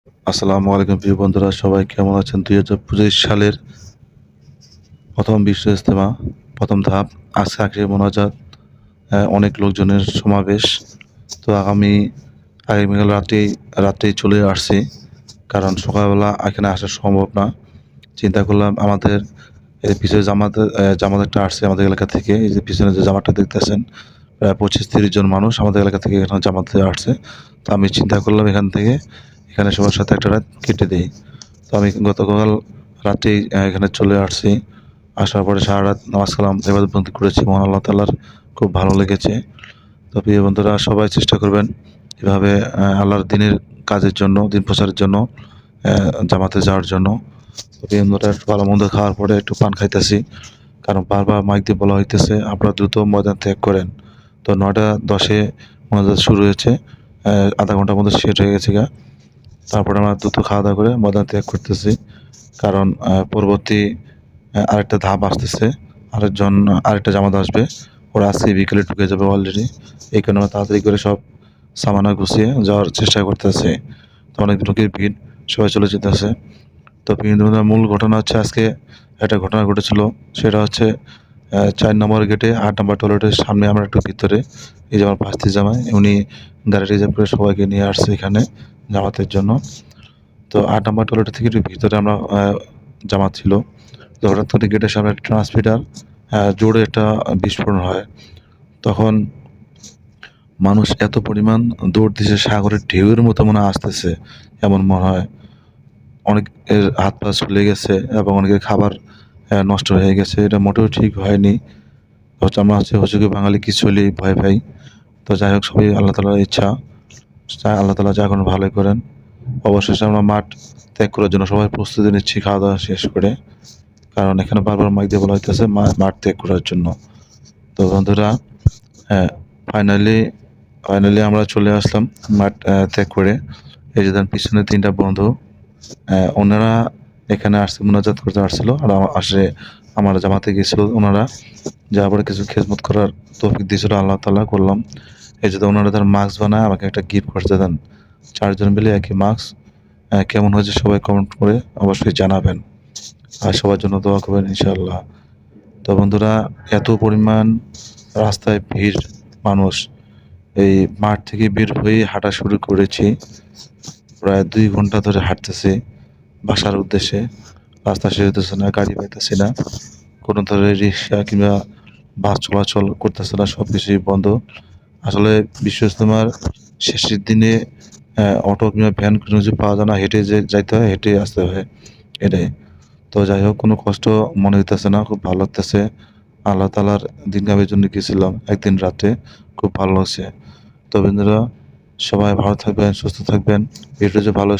আসসালামু আলাইকুম প্রিয় বন্ধুরা, সবাই কেমন আছেন? ২০২৫ সালের প্রথম বিশ্ব ইজতেমা, প্রথম ধাপ আজকে আখেরি মোনাজাত, অনেক লোকজনের সমাবেশ। তো আগামীকাল রাতেই চলে আসছি, কারণ সকালবেলা এখানে আসা সম্ভব না। চিন্তা করলাম আমাদের এর পিছনে জামাত একটা আসছে আমাদের এলাকা থেকে। এই যে পিছনে যে জামাতটা দেখতেছেন, প্রায় ২৫-৩০ জন মানুষ আমাদের এলাকা থেকে এখানে জামাতে আসছে। তো আমি চিন্তা করলাম এখানে সবার সাথে একটা রাত কেটে দেই। তো আমি গতকাল রাতেই এখানে চলে আসছি। আসার পরে সারারাত নামাজ কালাম ইবাদতবন্দি করেছি। মহান আল্লাহ তাআলার খুব ভালো লেগেছে। তো প্রিয় বন্ধুরা, সবাই চেষ্টা করবেন এভাবে আল্লাহর দিনের কাজের জন্য, দিন প্রচারের জন্য জামাতে যাওয়ার জন্য। তো প্রিয় বন্ধুরা, একটু ভালো-মন্দ খাওয়ার পরে একটু পান খাইতেছি। কারণ বারবার মাইক দিয়ে বলা হইতেছে আপনারা দ্রুত ময়দান ত্যাগ করেন। তো ৯টা ১০-এ মোনাজাত শুরু হয়েছে। আধা ঘন্টার মধ্যে শেষ হয়ে গেছে গা। তারপরে আমরা দ্রুত খাওয়া-দাওয়া করে ময়দান ত্যাগ করতেছি। কারণ পরবর্তী আরেকটা ধাপ আসতেছে। আরেকটা জামাত আসবে। ওরা আজকে বিকেলে ঢুকে যাবে অলরেডি। এই কারণে আমরা তাড়াতাড়ি করে সব সামানা গুছিয়ে যাওয়ার চেষ্টা করতেছি। তো অনেক লোকের ভিড়, সবাই চলে যেতেছে। তো মূল ঘটনা হচ্ছে আজকে একটা ঘটনা ঘটেছিল। সেটা হচ্ছে ৪ নম্বর গেটে ৮ নম্বর টয়লেটের সামনে আমরা একটু ভিতরে, এই যে আমার ভাস্তি জামাই, উনি গাড়ি রিজার্ভ করে সবাইকে নিয়ে আসছে এখানে জামাতের জন্য। তো ৮ নম্বর টয়লেট থেকে একটু ভিতরে আমরা জামাত ছিল। তো হঠাৎ করে গেটের সামনে একটা ট্রান্সমিটার জোরে একটা বিস্ফোরণ হয়। তখন মানুষ এত পরিমাণ দৌড় দিছে, সাগরের ঢেউয়ের মতো মনে হয় আসতেছে, এমন মনে হয়। অনেকের হাত পা ছুলে গেছে এবং অনেকের খাবার নষ্ট হয়ে গেছে। এটা মোটেও ঠিক হয়নি। আমরা হচ্ছে বাঙালি কিছু হলেই ভয় পাই। তো যাই হোক, সবই আল্লাহ তাআলার ইচ্ছা। আল্লাহ তাআলা যা করেন ভালোই করেন। অবশেষে আমরা মাঠ ত্যাগ করার জন্য সবাই প্রস্তুতি নিচ্ছি খাওয়া-দাওয়া শেষ করে। কারণ এখানে বারবার মাইক দিয়ে বলা হইতেছে মাঠ ত্যাগ করার জন্য। তো বন্ধুরা, হ্যাঁ, ফাইনালি আমরা চলে আসলাম মাঠ ত্যাগ করে। এই যে দেখেন পিছনে ৩ টা বন্ধু, ওনারা এখানে আসছে, মোনাজাত করতে আসছিল। আর আমার জামাতে গিয়েছিল ওনারা। যাওয়ার পরে কিছু খেদমত করার তৌফিক দিয়েছিল আল্লাহ তাআলা, করলাম। এই যে ওনারা তার মাস্ক বানায় আমাকে একটা গিফট করতে দেন। ৪ জন মিলে একই মাস্ক। কেমন হয়েছে সবাই কমেন্ট করে অবশ্যই জানাবেন। আর সবার জন্য দোয়া করবেন ইনশাআল্লাহ। তো বন্ধুরা, এত পরিমাণ রাস্তায় ভিড়, মানুষ, এই মাঠ থেকে বের হয়ে হাঁটা শুরু করেছি। প্রায় ২ ঘন্টা ধরে হাঁটতেছি বাসার উদ্দেশ্যে। রাস্তা শেষ হইতেছে না, গাড়ি পাইতেছি না। কোনো ধরনের রিক্সা কিংবা বাস চলাচল করতেছে না, সবকিছুই বন্ধ। আসলে বিশ্ব ইজতেমার শেষের দিনে অটো কিংবা ভ্যান কোনো কিছু পাওয়া যায় না। হেঁটে যাইতে হয়, হেঁটে আসতে হয়, এটাই। তো যাই হোক, কোনো কষ্ট মনে হইতেছে না, খুব ভালো লাগতেছে। আল্লাহ তাআলার দিন কামের জন্য গেছিলাম একদিন রাতে, খুব ভালো লাগছে। তো বন্ধুরা, সবাই ভালো থাকবেন, সুস্থ থাকবেন। ভিডিওটি যদি ভালো